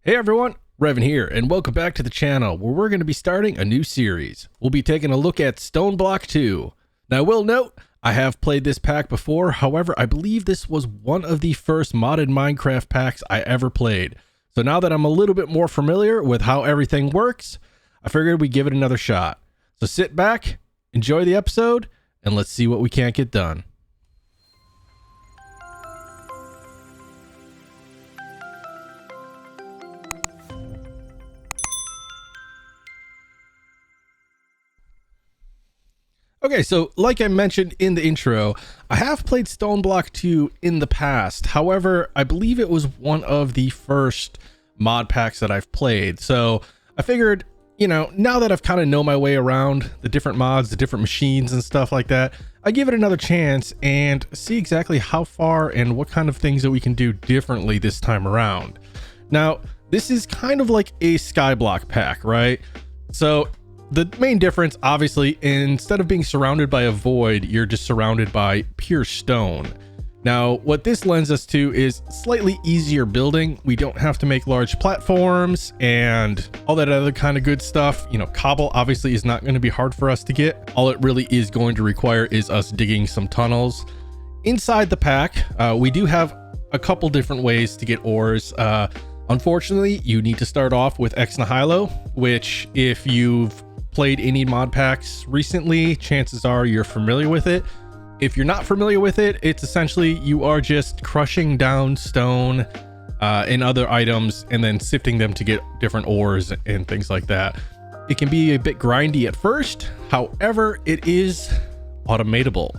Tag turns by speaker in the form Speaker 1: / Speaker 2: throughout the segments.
Speaker 1: Hey everyone, Revan here, and welcome back to the channel where we're going to be starting a new series. We'll be taking a look at StoneBlock 2. Now I will note, I have played this pack before, however I believe this was one of the first modded Minecraft packs I ever played. So now that I'm a little bit more familiar with how everything works, I figured we'd give it another shot. So sit back, enjoy the episode, and let's see what we can't get done. Okay, so like I mentioned in the intro, I have played StoneBlock 2 in the past. However, I believe it was one of the first mod packs that I've played. So I figured, you know, now that I've kind of know my way around the different mods, the different machines and stuff like that, I give it another chance and see exactly how far and what kind of things that we can do differently this time around. Now, this is kind of like a skyblock pack, right? So the main difference, obviously, instead of being surrounded by a void, you're just surrounded by pure stone. Now, what this lends us to is slightly easier building. We don't have to make large platforms and all that other kind of good stuff. You know, cobble obviously is not going to be hard for us to get. All it really is going to require is us digging some tunnels. Inside the pack, we do have a couple different ways to get ores. Unfortunately, you need to start off with Ex Nihilo, which if you've played any mod packs recently, chances are you're familiar with it. If you're not familiar with it, it's essentially you are just crushing down stone and other items and then sifting them to get different ores and things like that. It can be a bit grindy at first, however, it is automatable.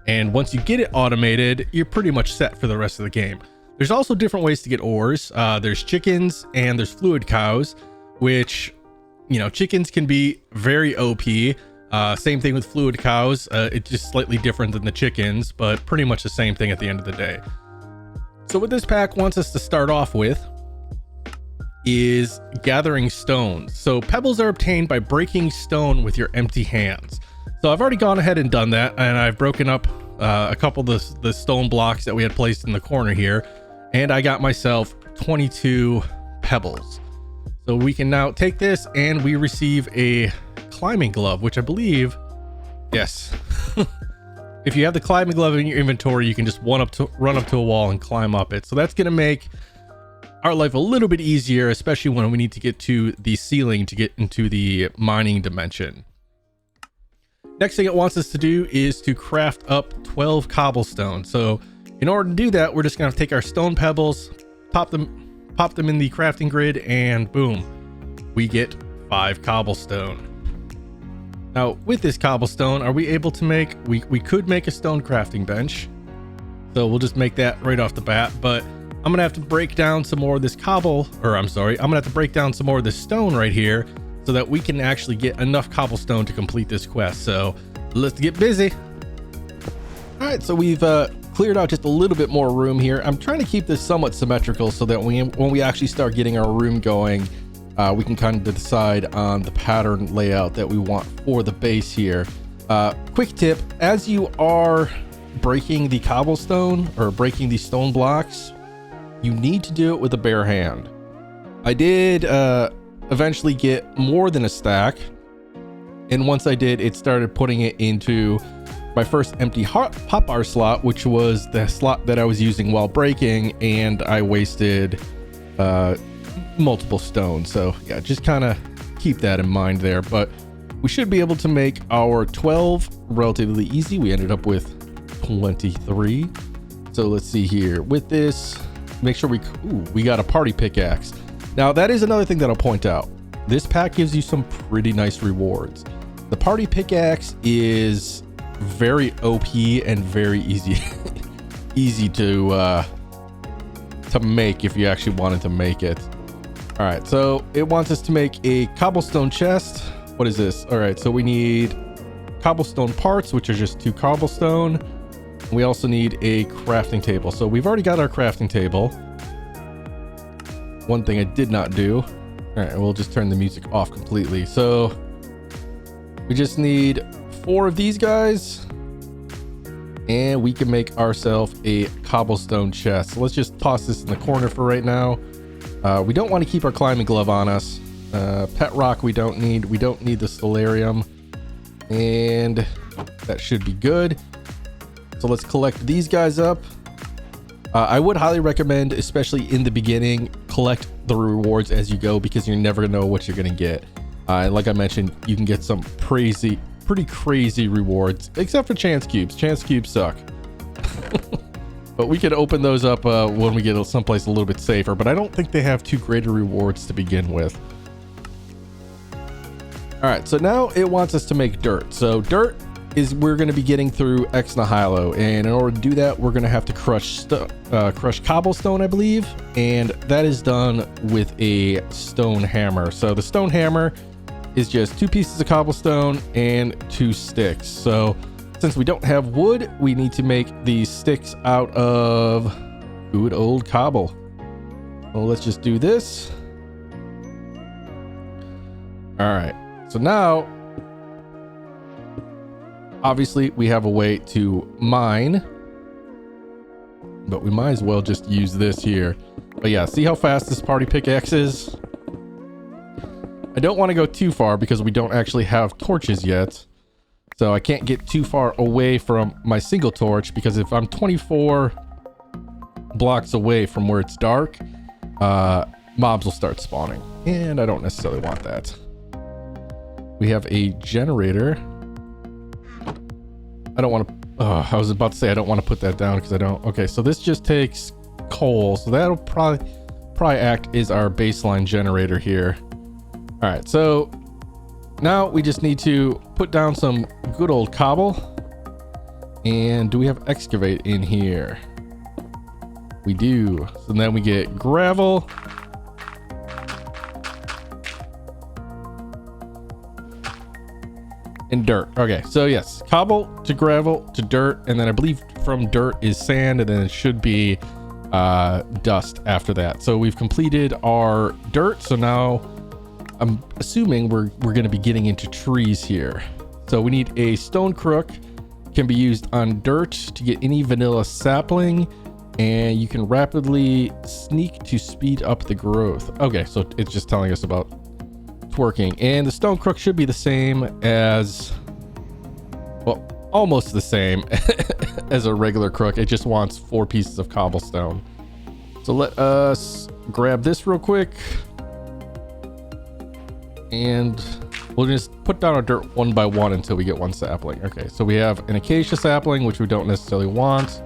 Speaker 1: And once you get it automated, you're pretty much set for the rest of the game. There's also different ways to get ores. There's chickens and there's fluid cows, which, you know, chickens can be very OP. Same thing with fluid cows. It's just slightly different than the chickens, but pretty much the same thing at the end of the day. So what this pack wants us to start off with is gathering stones. So pebbles are obtained by breaking stone with your empty hands. So I've already gone ahead and done that, and I've broken up a couple of the stone blocks that we had placed in the corner here, and I got myself 22 pebbles. So we can now take this and we receive a climbing glove, which I believe, yes. If you have the climbing glove in your inventory, you can just run up to a wall and climb up it. So that's going to make our life a little bit easier, especially when we need to get to the ceiling to get into the mining dimension. Next thing it wants us to do is to craft up 12 cobblestone. So in order to do that, we're just going to take our stone pebbles, pop them in the crafting grid, and boom, we get 5 cobblestone. Now with this cobblestone, are we able to make, we could make a stone crafting bench. So we'll just make that right off the bat, but I'm gonna have to break down some more of this I'm gonna have to break down some more of this stone right here so that we can actually get enough cobblestone to complete this quest. So let's get busy. All right, so we've cleared out just a little bit more room here. I'm trying to keep this somewhat symmetrical so that when we actually start getting our room going, we can kind of decide on the pattern layout that we want for the base here. Quick tip, as you are breaking the cobblestone or breaking the stone blocks, you need to do it with a bare hand. I did eventually get more than a stack, and once I did, it started putting it into my first empty hotbar slot, which was the slot that I was using while breaking, and I wasted multiple stones. So yeah, just kind of keep that in mind there, but we should be able to make our 12 relatively easy. We ended up with 23. So let's see here with this, make sure we got a party pickaxe. Now that is another thing that I'll point out. This pack gives you some pretty nice rewards. The party pickaxe is very OP and very easy to make if you actually wanted to make it. All right, so it wants us to make a cobblestone chest. What is this? All right, so we need cobblestone parts, which are just 2 cobblestone. We also need a crafting table. So we've already got our crafting table. One thing I did not do. All right, we'll just turn the music off completely. So we just need 4 of these guys, and we can make ourselves a cobblestone chest. So let's just toss this in the corner for right now. We don't want to keep our climbing glove on us. Pet rock we don't need. We don't need the solarium. And that should be good. So let's collect these guys up. I would highly recommend, especially in the beginning, collect the rewards as you go, because you never know what you're going to get. And like I mentioned, you can get some pretty crazy rewards, except for chance cubes. Chance cubes suck. But we can open those up when we get someplace a little bit safer, but I don't think they have too great rewards to begin with. All right, so now it wants us to make dirt. So dirt is we're going to be getting through Ex Nihilo, and in order to do that, we're going to have to crush cobblestone, I believe, and that is done with a stone hammer. So the stone hammer is just 2 pieces of cobblestone and 2 sticks. So since we don't have wood, we need to make these sticks out of good old cobble. Well, let's just do this. All right, so now obviously we have a way to mine, but we might as well just use this here. But yeah, see how fast this party pickaxe is? I don't want to go too far because we don't actually have torches yet. So I can't get too far away from my single torch, because if I'm 24 blocks away from where it's dark, mobs will start spawning, and I don't necessarily want that. We have a generator. I don't want to, I was about to say I don't want to put that down because I don't. Okay, so this just takes coal, so that'll probably act as our baseline generator here. All right, so now we just need to put down some good old cobble. And do we have excavate in here? We do. So then we get gravel. And dirt. Okay, so yes, cobble to gravel to dirt, and then I believe from dirt is sand, and then it should be dust after that. So we've completed our dirt, so now I'm assuming we're going to be getting into trees here. So we need a stone crook, can be used on dirt to get any vanilla sapling, and you can rapidly sneak to speed up the growth. Okay, so it's just telling us about twerking, and the stone crook should be the same as, well, almost the same as a regular crook. It just wants 4 pieces of cobblestone. So let us grab this real quick, and we'll just put down our dirt one by one until we get 1 sapling. Okay, so we have an acacia sapling, which we don't necessarily want,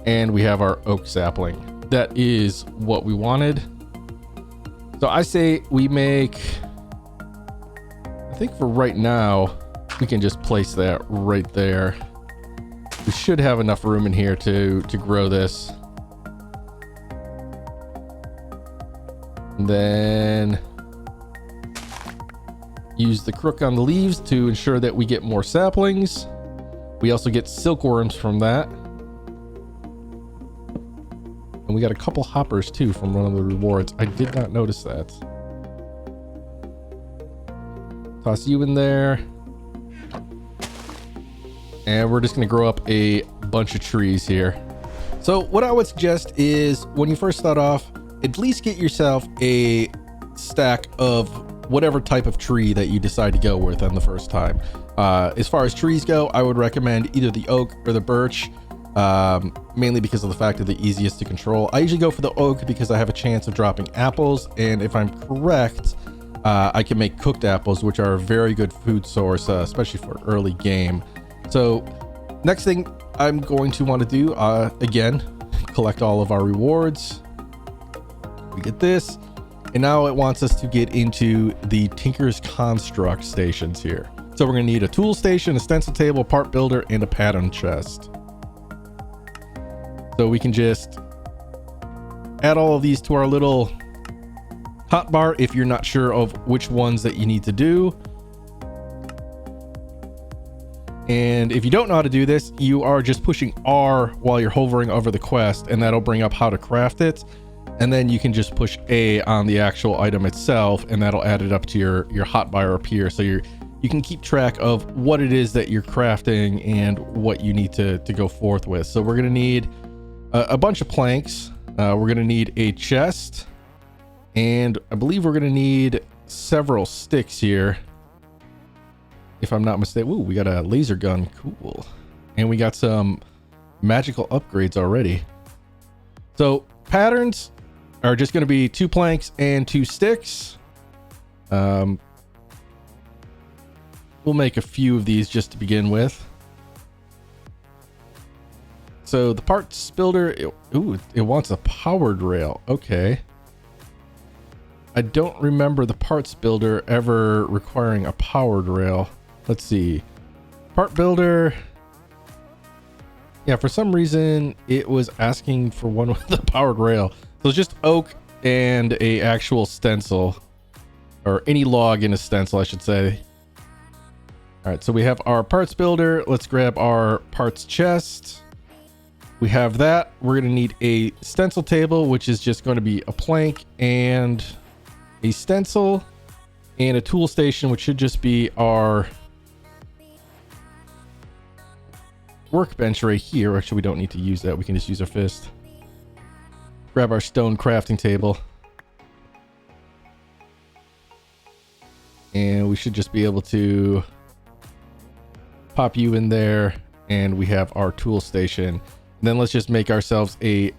Speaker 1: and we have our oak sapling. That is what we wanted. So I say we make, I think for right now, we can just place that right there. We should have enough room in here to grow this. And then use the crook on the leaves to ensure that we get more saplings. We also get silkworms from that. And we got a couple hoppers too from one of the rewards. I did not notice that. Toss you in there. And we're just going to grow up a bunch of trees here. So what I would suggest is when you first start off, at least get yourself a stack of whatever type of tree that you decide to go with on the first time. As far as trees go, I would recommend either the oak or the birch, mainly because of the fact that they're the easiest to control. I usually go for the oak because I have a chance of dropping apples, and if I'm correct, I can make cooked apples, which are a very good food source, especially for early game. So next thing I'm going to want to do, again, collect all of our rewards. We get this, and now it wants us to get into the Tinker's Construct stations here. So we're going to need a tool station, a stencil table, part builder, and a pattern chest. So we can just add all of these to our little hotbar if you're not sure of which ones that you need to do. And if you don't know how to do this, you are just pushing R while you're hovering over the quest, and that'll bring up how to craft it. And then you can just push A on the actual item itself, and that'll add it up to your hotbar up here. So you can keep track of what it is that you're crafting and what you need to go forth with. So we're going to need a bunch of planks. We're going to need a chest. And I believe we're going to need several sticks here, if I'm not mistaken. Ooh, we got a laser gun. Cool. And we got some magical upgrades already. So patterns are just going to be 2 planks and 2 sticks. We'll make a few of these just to begin with. So the parts builder, it wants a powered rail. Okay. I don't remember the parts builder ever requiring a powered rail. Let's see. Part builder. Yeah, for some reason it was asking for one with a powered rail. So it's just oak and a actual stencil, or any log in a stencil, I should say. All right, so we have our parts builder. Let's grab our parts chest. We have that. We're going to need a stencil table, which is just going to be a plank and a stencil, and a tool station, which should just be our workbench right here. Actually, we don't need to use that. We can just use our fist. Grab our stone crafting table. And we should just be able to pop you in there, and we have our tool station. And then let's just make ourselves a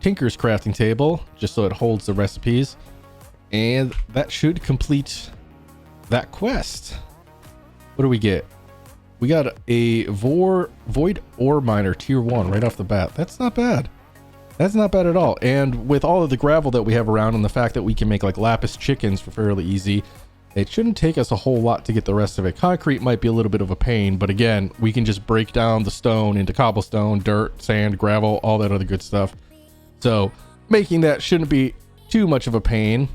Speaker 1: tinker's crafting table, just so it holds the recipes. And that should complete that quest. What do we get? We got a void ore miner tier 1 right off the bat. That's not bad. That's not bad at all. And with all of the gravel that we have around, and the fact that we can make like lapis chickens for fairly easy, it shouldn't take us a whole lot to get the rest of it. Concrete might be a little bit of a pain, but again, we can just break down the stone into cobblestone, dirt, sand, gravel, all that other good stuff. So making that shouldn't be too much of a pain.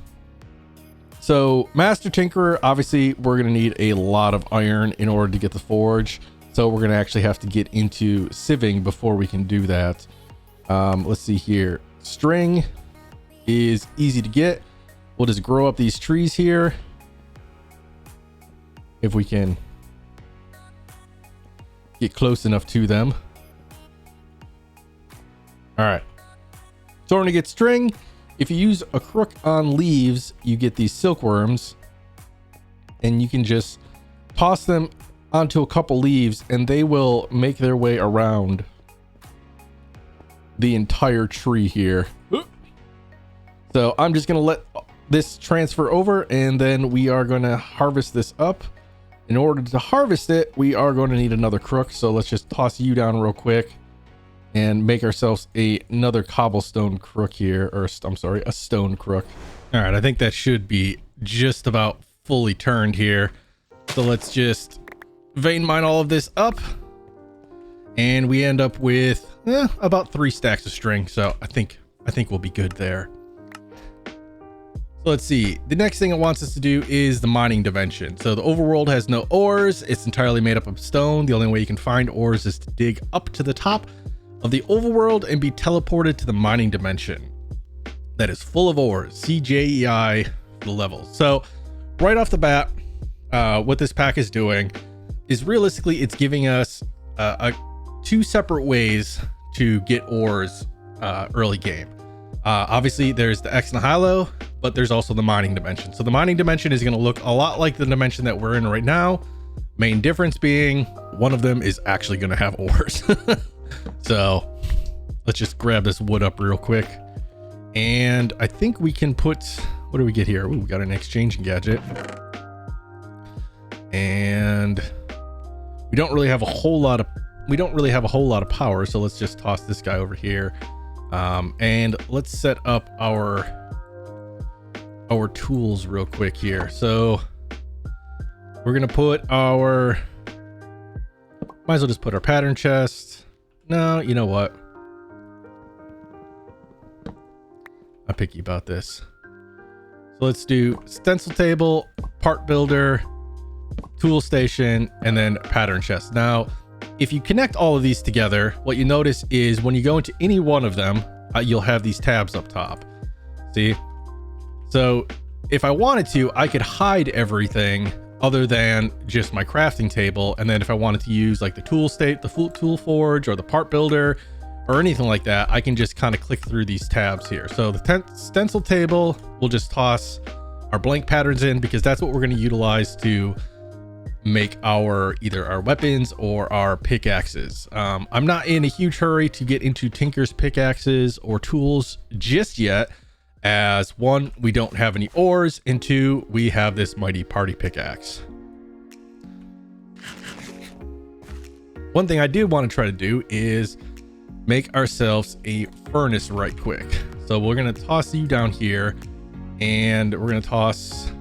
Speaker 1: So Master Tinkerer, obviously we're going to need a lot of iron in order to get the forge. So we're going to actually have to get into sieving before we can do that. Let's see here. String is easy to get. We'll just grow up these trees here, if we can get close enough to them. All right. So we're going to get string. If you use a crook on leaves, you get these silkworms, and you can just toss them onto a couple leaves and they will make their way around the entire tree here. So I'm just going to let this transfer over, and then we are going to harvest this up. In order to harvest it, we are going to need another crook. So let's just toss you down real quick and make ourselves another cobblestone crook here, or I'm sorry, a stone crook. All right, I think that should be just about fully turned here. So let's just vein mine all of this up, and we end up with about 3 stacks of string. So I think we'll be good there. So let's see. The next thing it wants us to do is the mining dimension. So the overworld has no ores. It's entirely made up of stone. The only way you can find ores is to dig up to the top of the overworld and be teleported to the mining dimension that is full of ores. CJEI for the levels. So right off the bat, what this pack is doing is realistically it's giving us 2 separate ways to get ores early game. Obviously there's the X Nihilo, but there's also the mining dimension. So the mining dimension is going to look a lot like the dimension that we're in right now. Main difference being one of them is actually going to have ores. So let's just grab this wood up real quick. And I think we can put, what do we get here? Ooh, we got an exchanging gadget. And we don't really have a whole lot of power. So let's just toss this guy over here. And let's set up our tools real quick here. So we're going to put might as well just put our pattern chest. No, you know what? I'm picky about this. So let's do stencil table, part builder, tool station, and then pattern chest. Now, if you connect all of these together, what you notice is when you go into any one of them, you'll have these tabs up top. See? So if I wanted to, I could hide everything other than just my crafting table. And then if I wanted to use like the tool state, the full tool forge, or the part builder, or anything like that, I can just kind of click through these tabs here. So the stencil table, we'll just toss our blank patterns in because that's what we're going to utilize to make either our weapons or our pickaxes. I'm not in a huge hurry to get into Tinker's pickaxes or tools just yet, as one, we don't have any ores, and two, we have this mighty party pickaxe. One thing I did want to try to do is make ourselves a furnace right quick. So we're going to toss you down here, and we're going to toss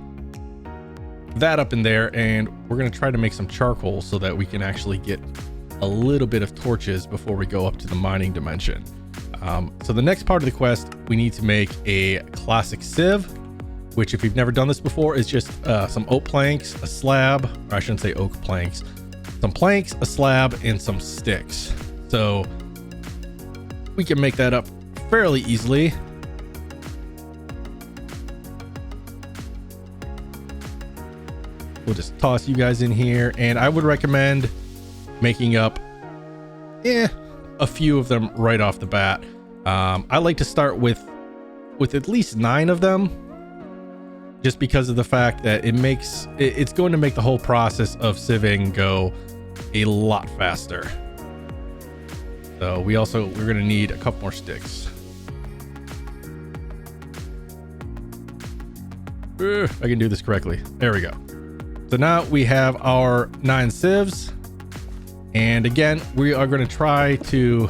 Speaker 1: that up in there, and we're going to try to make some charcoal so that we can actually get a little bit of torches before we go up to the mining dimension. So the next part of the quest, we need to make a classic sieve, which if you've never done this before is just some oak planks, a slab, or I shouldn't say oak planks, some planks, a slab, and some sticks. So we can make that up fairly easily. We'll just toss you guys in here, and I would recommend making up a few of them right off the bat. I like to start with at least 9 of them, just because of the fact that it's going to make the whole process of sieving go a lot faster. So we're going to need a couple more sticks. I can do this correctly. There we go. So now we have our 9 sieves, and again, we are going to try to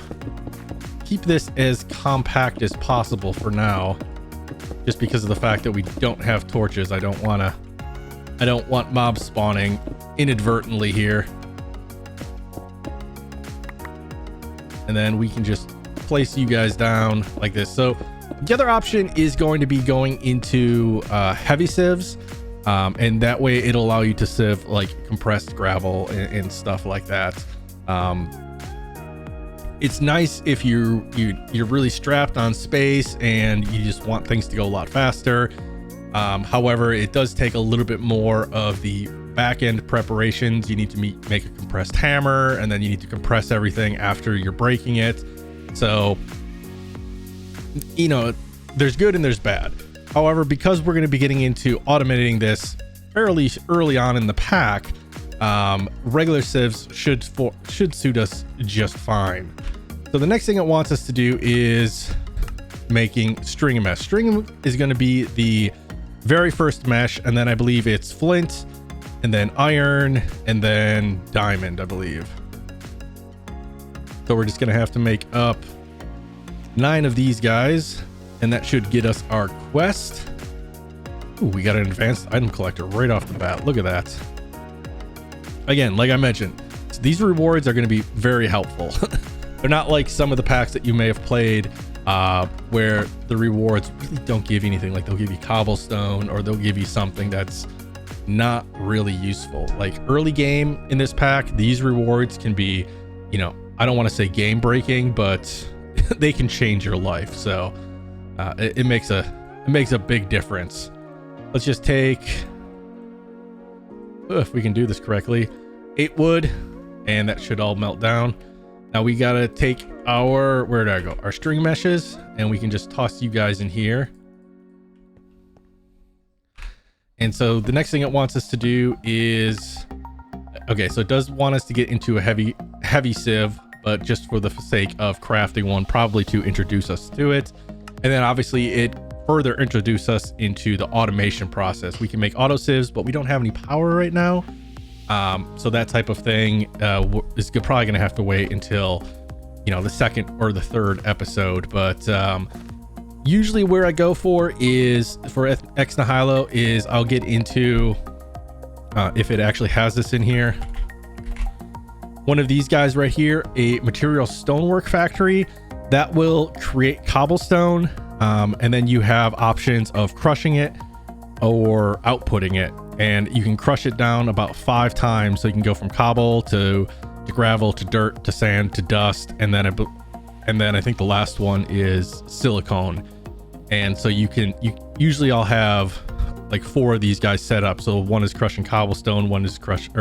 Speaker 1: keep this as compact as possible for now, just because of the fact that we don't have torches. I don't want mobs spawning inadvertently here. And then we can just place you guys down like this. So the other option is going to be going into heavy sieves, and that way it'll allow you to sieve like compressed gravel and stuff like that. It's nice if you're really strapped on space and you just want things to go a lot faster. However, it does take a little bit more of the back end preparations. You need to make a compressed hammer, and then you need to compress everything after you're breaking it. So, you know, there's good and there's bad. However, because we're going to be getting into automating this fairly early on in the pack, regular sieves should suit us just fine. So the next thing it wants us to do is making string mesh. String is going to be the very first mesh, and then I believe it's flint, and then iron, and then diamond, I believe. So we're just going to have to make up 9 of these guys, and that should get us our quest. Ooh, we got an advanced item collector right off the bat. Look at that. Again, like I mentioned, these rewards are going to be very helpful. They're not like some of the packs that you may have played where the rewards really don't give you anything. Like they'll give you cobblestone, or they'll give you something that's not really useful. Like early game in this pack, these rewards can be, you know, I don't want to say game breaking, but they can change your life. So it makes a big difference. Let's just take, if we can do this correctly, 8 wood, and that should all melt down. Now we gotta take our, where did I go? Our string meshes, and we can just toss you guys in here. And so the next thing it wants us to do is, okay, so it does want us to get into a heavy sieve, but just for the sake of crafting one, probably to introduce us to it. And then obviously it further introduce us into the automation process. We can make auto sieves, but we don't have any power right now. So that type of thing is probably going to have to wait until, you know, the 2nd or the 3rd episode. But usually where I go for is, for Ex Nihilo, is I'll get into, if it actually has this in here, one of these guys right here, a material stonework factory that will create cobblestone. And then you have options of crushing it or outputting it, and you can crush it down about 5 times. So you can go from cobble to gravel to dirt to sand to dust, and then I think the last one is silicone. And so usually I'll have like 4 of these guys set up. So one is crushing cobblestone, one is crushing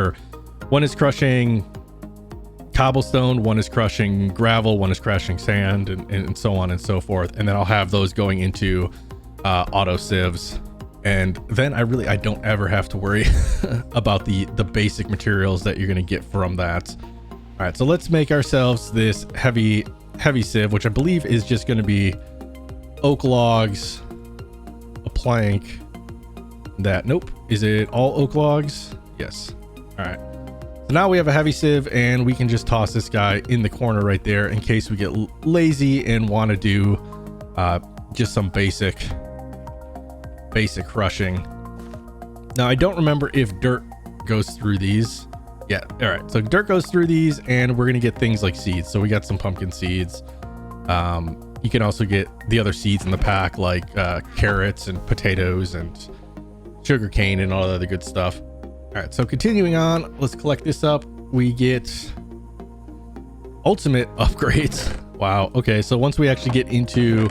Speaker 1: cobblestone, one is crushing gravel, one is crushing sand, and so on and so forth. And then I'll have those going into auto sieves. And then I don't ever have to worry about the basic materials that you're going to get from that. All right, so let's make ourselves this heavy sieve, which I believe is just going to be oak logs, a plank. Nope. Is it all oak logs? Yes. All right. So now we have a heavy sieve, and we can just toss this guy in the corner right there in case we get lazy and want to do just some basic crushing. Now I don't remember if dirt goes through these. Yeah. All right. So dirt goes through these, and we're gonna get things like seeds. So we got some pumpkin seeds. You can also get the other seeds in the pack, like carrots and potatoes and sugar cane and all that other good stuff. All right, so continuing on, let's collect this up. We get ultimate upgrades. Wow. Okay, so once we actually get into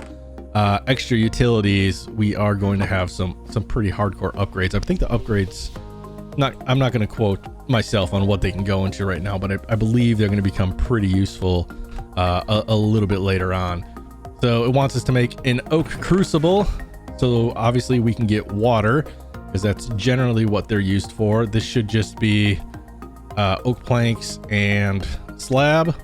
Speaker 1: extra utilities, we are going to have some pretty hardcore upgrades. I think the upgrades, I'm not going to quote myself on what they can go into right now, but I believe they're going to become pretty useful a little bit later on. So it wants us to make an oak crucible. So obviously we can get water, because that's generally what they're used for. This should just be oak planks and slab.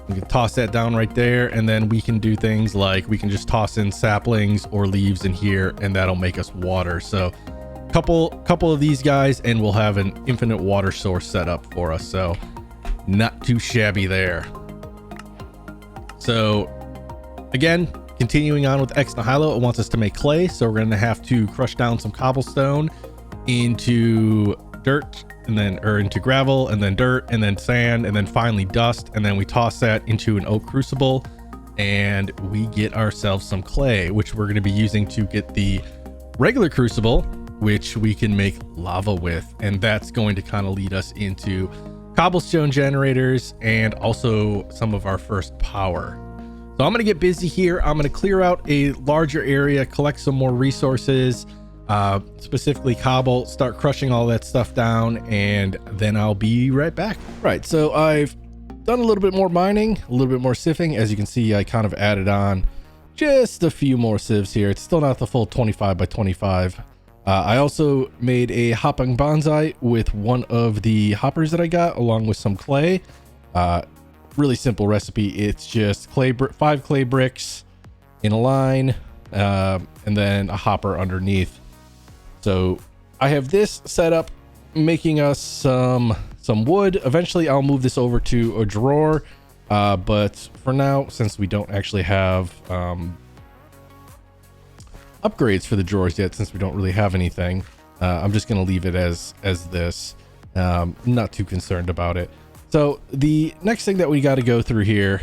Speaker 1: We can toss that down right there, and then we can do things like we can just toss in saplings or leaves in here, and that'll make us water. So couple of these guys, and we'll have an infinite water source set up for us. So not too shabby there. So again, continuing on with X Nihilo, it wants us to make clay. So we're going to have to crush down some cobblestone into dirt, and then into gravel, and then dirt, and then sand, and then finally dust. And then we toss that into an oak crucible, and we get ourselves some clay, which we're going to be using to get the regular crucible, which we can make lava with. And that's going to kind of lead us into cobblestone generators and also some of our first power. So I'm going to get busy here. I'm going to clear out a larger area, collect some more resources, specifically cobble, start crushing all that stuff down, and then I'll be right back. Right, so I've done a little bit more mining, a little bit more sieving. As you can see, I kind of added on just a few more sieves here. It's still not the full 25 by 25. I also made a hopping bonsai with one of the hoppers that I got, along with some clay. Really simple recipe. It's just 5 clay bricks in a line, and then a hopper underneath. So I have this set up, making us some wood. Eventually I'll move this over to a drawer, but for now, since we don't actually have upgrades for the drawers yet, since we don't really have anything, I'm just going to leave it as this. Not too concerned about it. So the next thing that we got to go through here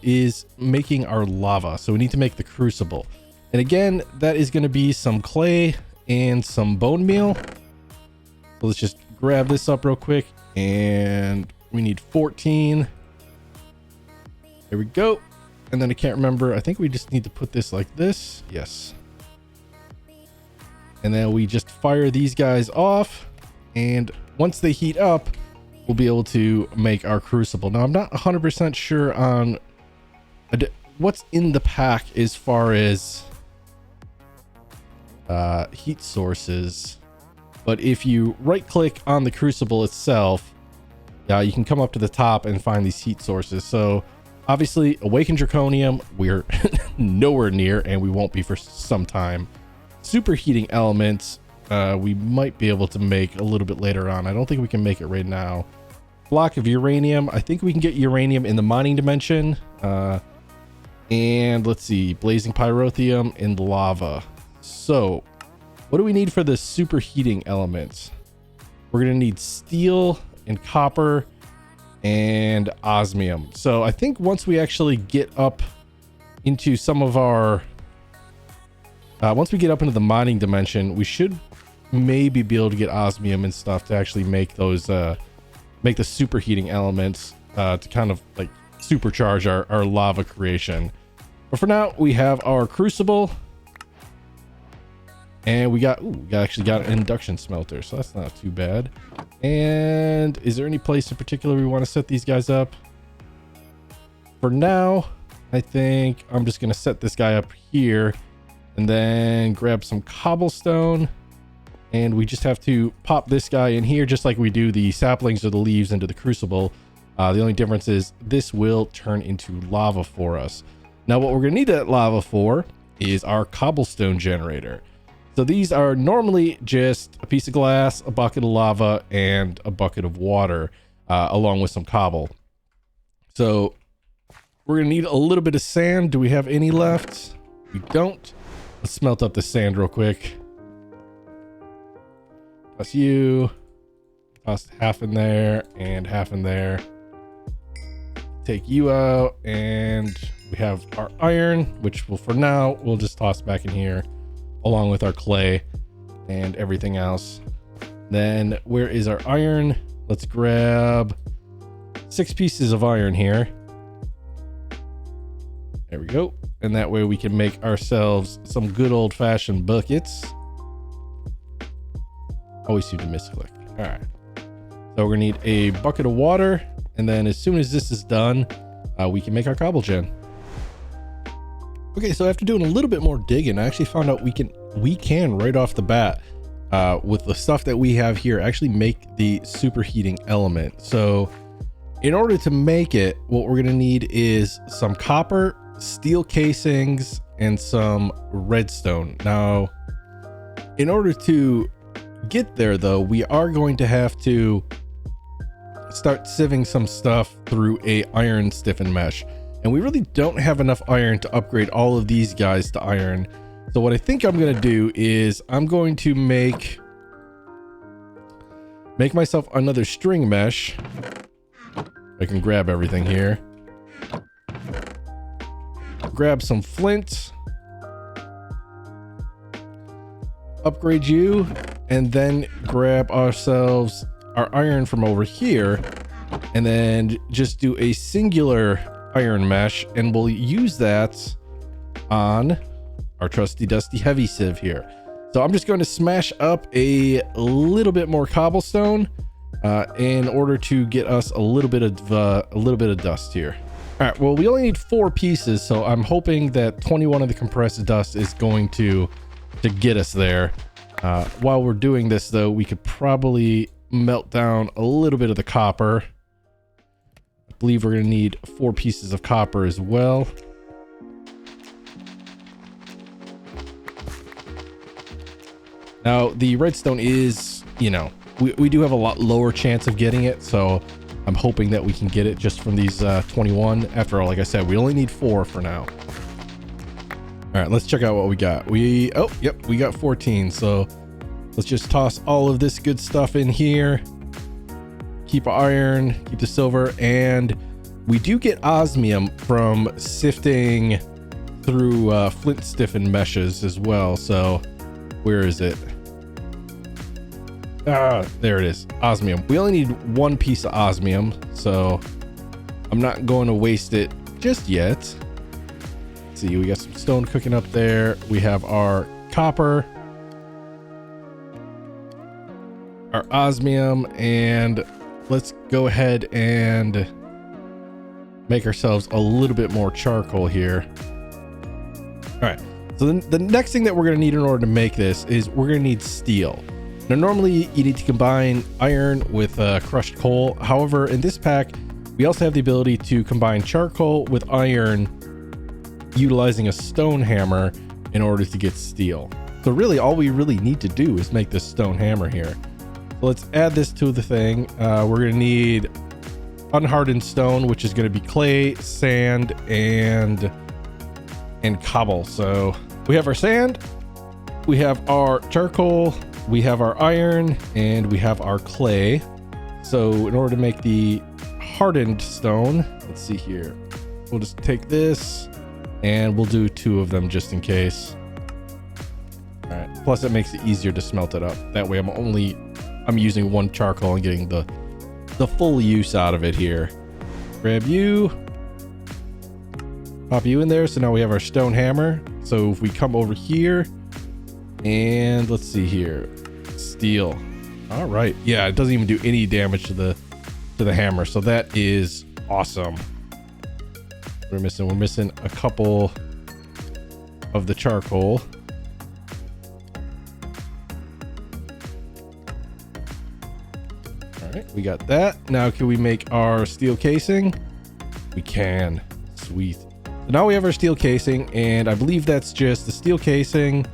Speaker 1: is making our lava. So we need to make the crucible. And again, that is going to be some clay and some bone meal. So let's just grab this up real quick. And we need 14. There we go. And then I can't remember. I think we just need to put this like this. Yes. And then we just fire these guys off. And once they heat up, we'll be able to make our crucible. Now, I'm not 100% sure on what's in the pack as far as heat sources, but if you right click on the crucible itself, you can come up to the top and find these heat sources. So obviously awakened draconium, we're nowhere near, and we won't be for some time. Superheating elements, we might be able to make a little bit later on. I don't think we can make it right now. Block of uranium, I think we can get uranium in the mining dimension. And let's see, blazing pyrotheum in lava. So what do we need for the superheating elements? We're gonna need steel and copper and osmium. So I think once we actually get up into some of our once we get up into the mining dimension, we should maybe be able to get osmium and stuff to actually make those make the superheating elements to kind of like supercharge our lava creation. But for now, we have our crucible. And we actually got an induction smelter, so that's not too bad. And is there any place in particular we want to set these guys up? For now, I think I'm just going to set this guy up here and then grab some cobblestone. And we just have to pop this guy in here just like we do the saplings or the leaves into the crucible. The only difference is this will turn into lava for us. Now what we're going to need that lava for is our cobblestone generator. So these are normally just a piece of glass, a bucket of lava, and a bucket of water, along with some cobble. So we're going to need a little bit of sand. Do we have any left? We don't. Let's smelt up the sand real quick. Toss you. Toss half in there and half in there. Take you out, and we have our iron, which will, for now, we'll just toss back in here, along with our clay and everything else. Then where is our iron? Let's grab 6 pieces of iron here. There we go. And that way we can make ourselves some good old-fashioned buckets. Always seem to misclick. All right. So we're gonna need a bucket of water, and then as soon as this is done, we can make our cobble gen. Okay, so after doing a little bit more digging, I actually found out we can right off the bat, with the stuff that we have here, actually make the superheating element. So in order to make it, what we're gonna need is some copper, steel casings, and some redstone. Now, in order to get there though, we are going to have to start sieving some stuff through a iron stiffened mesh. And we really don't have enough iron to upgrade all of these guys to iron. So what I think I'm going to do is I'm going to make myself another string mesh. I can grab everything here. Grab some flint. Upgrade you. And then grab ourselves our iron from over here. And then just do a singular iron mesh, and we'll use that on our trusty dusty heavy sieve here. So I'm just going to smash up a little bit more cobblestone in order to get us a little bit of dust here. All right, well, we only need 4 pieces, so I'm hoping that 21 of the compressed dust is going to get us there. While we're doing this though, we could probably melt down a little bit of the copper. I believe we're going to need 4 pieces of copper as well. Now, the redstone is, you know, we do have a lot lower chance of getting it, so I'm hoping that we can get it just from these 21. After all, like I said, we only need 4 for now. All right, let's check out what we got. We got 14. So let's just toss all of this good stuff in here. Keep iron, keep the silver, and we do get osmium from sifting through flint stiffened meshes as well. So where is it? There it is, osmium. We only need 1 piece of osmium, so I'm not going to waste it just yet. Let's see, we got some stone cooking up there. We have our copper, our osmium, and let's go ahead and make ourselves a little bit more charcoal here. All right, so then the next thing that we're going to need in order to make this is we're going to need steel. Now, normally you need to combine iron with crushed coal. However, in this pack, we also have the ability to combine charcoal with iron utilizing a stone hammer in order to get steel. So really, all we really need to do is make this stone hammer here. So let's add this to the thing. We're going to need unhardened stone, which is going to be clay, sand, and cobble. So we have our sand, we have our charcoal, we have our iron, and we have our clay. So in order to make the hardened stone, let's see here, we'll just take this and we'll do 2 of them just in case. All right, plus it makes it easier to smelt it up. That way I'm using 1 charcoal and getting the full use out of it here. Grab you, pop you in there. So now we have our stone hammer. So if we come over here, And let's see here. Steel. All right. Yeah, it doesn't even do any damage to the hammer. So that is awesome. We're missing a couple of the charcoal. All right, we got that. Now can we make our steel casing? We can. Sweet. So now we have our steel casing, and I believe that's just the steel casing,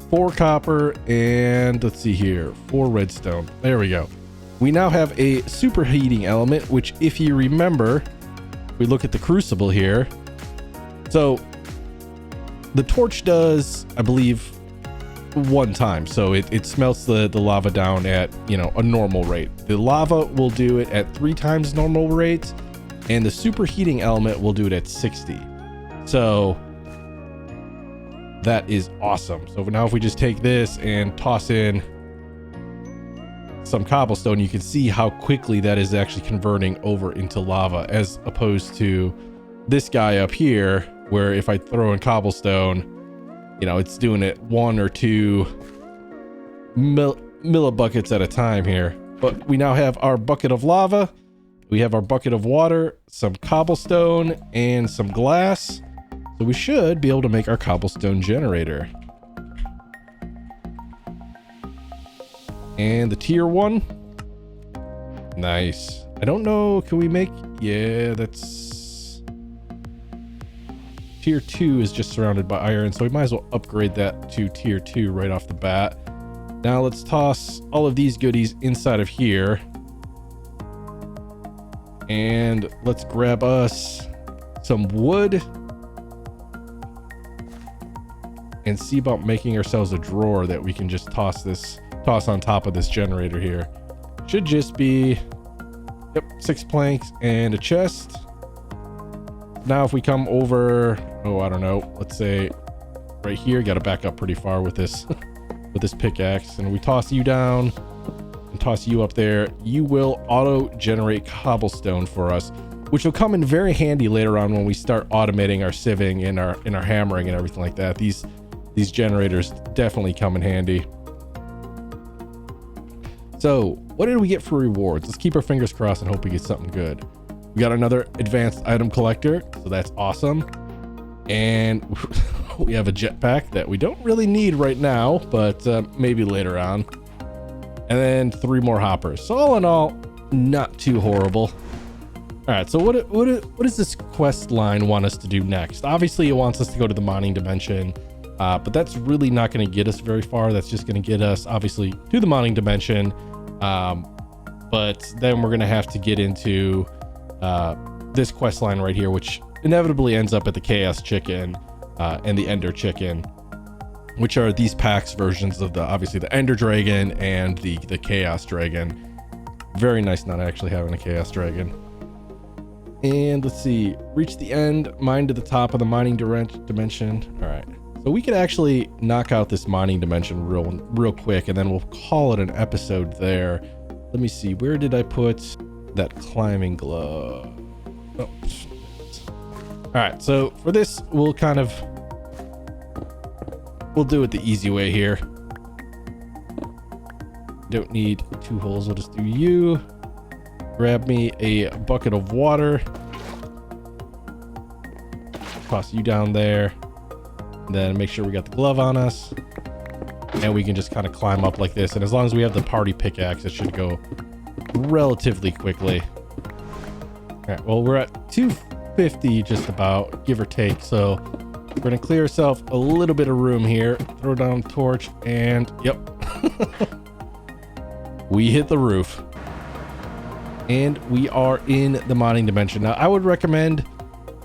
Speaker 1: 4 copper, and let's see here, 4 redstone. There we go. We now have a superheating element, which if you remember, we look at the crucible here. So the torch does, I believe, 1 time. So it smelts the lava down at, you know, a normal rate. The lava will do it at 3 times normal rate, and the superheating element will do it at 60. So that is awesome. So now if we just take this and toss in some cobblestone, you can see how quickly that is actually converting over into lava, as opposed to this guy up here, where if I throw in cobblestone, you know, it's doing it 1 or 2 millibuckets at a time here. But we now have our bucket of lava, we have our bucket of water, some cobblestone, and some glass. So we should be able to make our cobblestone generator. And the tier 1. Nice. I don't know, can we make... Yeah, that's... Tier 2 is just surrounded by iron, so we might as well upgrade that to tier 2 right off the bat. Now let's toss all of these goodies inside of here. And let's grab us some wood. And see about making ourselves a drawer that we can just toss on top of this generator here. Should just be, yep, 6 planks and a chest. Now if we come over, oh, I don't know, let's say right here, got to back up pretty far with this with this pickaxe, and we toss you down and toss you up there, you will auto generate cobblestone for us, which will come in very handy later on when we start automating our sieving and our hammering and everything like that. These generators definitely come in handy. So what did we get for rewards? Let's keep our fingers crossed and hope we get something good. We got another advanced item collector, so that's awesome. And we have a jetpack that we don't really need right now, but maybe later on. And then 3 more hoppers. So all in all, not too horrible. All right, so what does this quest line want us to do next? Obviously, it wants us to go to the mining dimension, but that's really not going to get us very far. That's just going to get us, obviously, to the mining dimension. But then we're going to have to get into this quest line right here, which inevitably ends up at the Chaos Chicken and the Ender Chicken, which are these packs versions of obviously the Ender Dragon and the Chaos Dragon. Very nice not actually having a Chaos Dragon. And let's see, reach the end, mine to the top of the mining dimension. All right, so we could actually knock out this mining dimension real quick, and then we'll call it an episode there. Let me see, where did I put that climbing glove? Oh. All right, so for this, we'll do it the easy way here. Don't need 2 holes, we'll just do you. Grab me a bucket of water. Toss you down there. And then make sure we got the glove on us. And we can just kind of climb up like this. And as long as we have the party pickaxe, it should go relatively quickly. All right, well, we're at 250 just about, give or take. So we're going to clear ourselves a little bit of room here. Throw down a torch and, yep. We hit the roof. And we are in the mining dimension. Now, I would recommend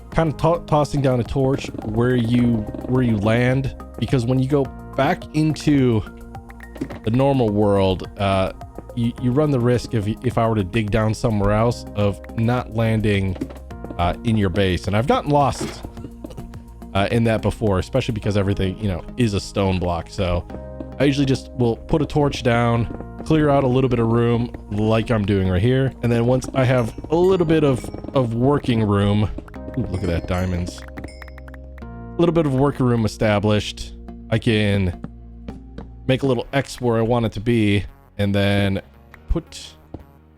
Speaker 1: kind of tossing down a torch where you land, because when you go back into the normal world, you run the risk of, if I were to dig down somewhere else, of not landing in your base. And I've gotten lost in that before, especially because everything, you know, is a stone block. So I usually just will put a torch down, clear out a little bit of room like I'm doing right here. And then once I have a little bit of working room, ooh, look at that, diamonds. A little bit of working room established, I can make a little X where I want it to be, and then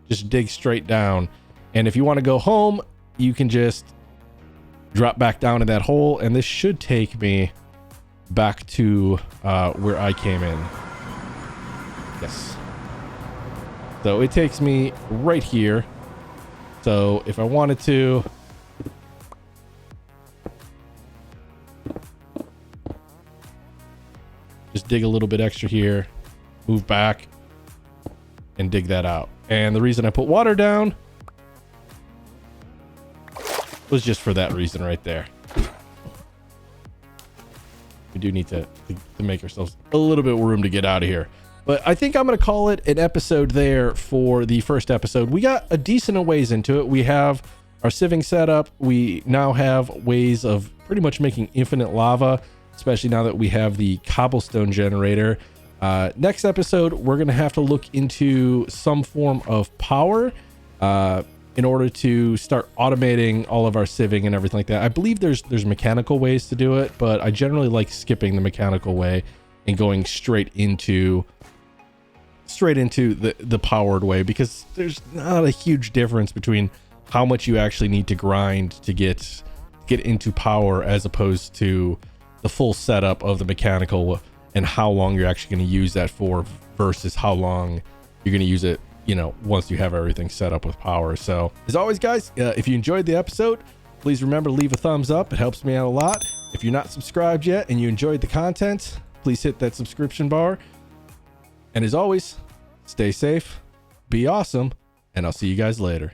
Speaker 1: just dig straight down. And if you want to go home, you can just drop back down in that hole, and this should take me back to where I came in. Yes. So it takes me right here. So if I wanted to, just dig a little bit extra here, move back, and dig that out. And the reason I put water down was just for that reason right there. We do need to make ourselves a little bit of room to get out of here. But I think I'm going to call it an episode there for the first episode. We got a decent ways into it. We have our sieving setup. We now have ways of pretty much making infinite lava, especially now that we have the cobblestone generator. Next episode, we're going to have to look into some form of power in order to start automating all of our sieving and everything like that. I believe there's mechanical ways to do it, but I generally like skipping the mechanical way and going straight into the powered way, because there's not a huge difference between how much you actually need to grind to get into power as opposed to the full setup of the mechanical and how long you're actually going to use that for versus how long you're going to use it, you know, once you have everything set up with power. So as always, guys, if you enjoyed the episode, please remember to leave a thumbs up. It helps me out a lot. If you're not subscribed yet and you enjoyed the content, please hit that subscription bar. And as always, stay safe, be awesome, and I'll see you guys later.